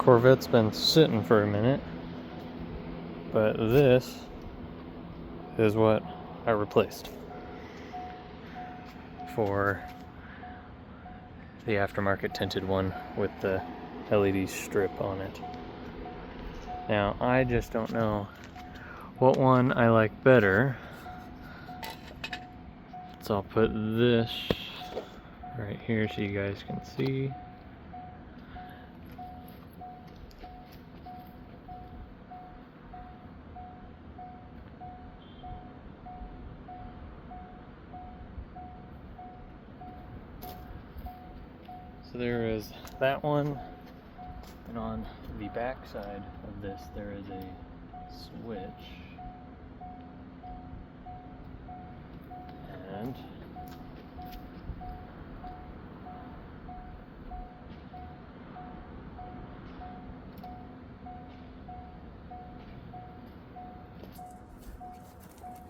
Corvette's been sitting for a minute, but this is what I replaced for the aftermarket tinted one with the LED strip on it. Now, I just don't know what one I like better, so I'll put this right here so you guys can see. So there is that one, and on the back side of this there is a switch, and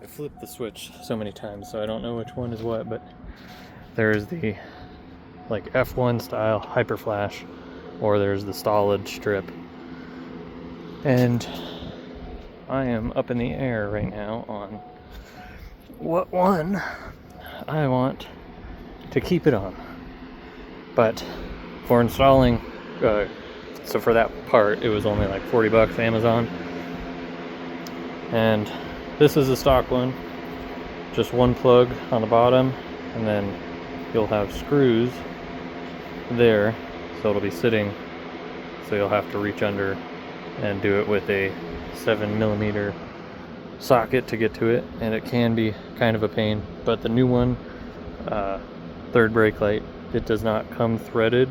I flipped the switch so many times so I don't know which one is what, but there's the like F1 style hyper flash, or there's the solid strip, and I am up in the air right now on what one I want to keep it on. But for installing, so for that part it was only like 40 bucks Amazon, and this is a stock one, just one plug on the bottom, and then you'll have screws there, so it'll be sitting, so you'll have to reach under and do it with a 7mm socket to get to it, and it can be kind of a pain. But the new one, third brake light, it does not come threaded,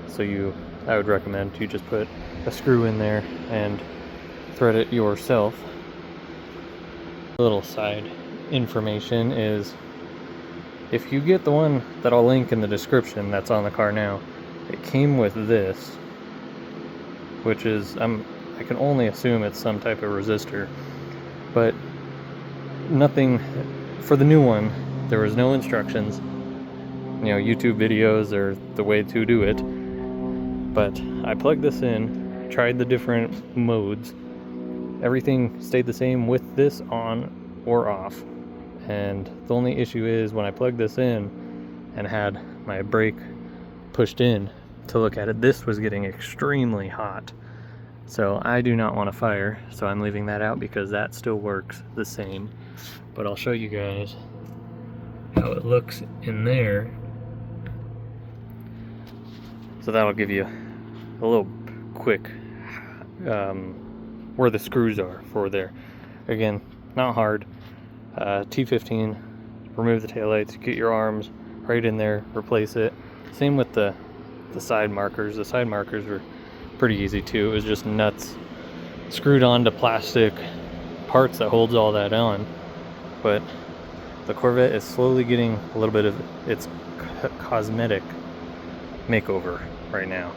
so I would recommend you just put a screw in there and thread it yourself. A little side information is, if you get the one that I'll link in the description that's on the car now, it came with this, which is, I can only assume it's some type of resistor, but nothing, for the new one, there was no instructions, YouTube videos or the way to do it, but I plugged this in, tried the different modes, everything stayed the same with this on or off. And the only issue is when I plugged this in and had my brake pushed in to look at it, this was getting extremely hot. So I do not want to fire, so I'm leaving that out because that still works the same. But I'll show you guys how it looks in there. So that'll give you a little quick where the screws are for there. Again, not hard. T15, remove the taillights, get your arms right in there, replace it. Same with the side markers. The side markers were pretty easy too. It was just nuts screwed onto plastic parts that holds all that on. But the Corvette is slowly getting a little bit of its cosmetic makeover right now.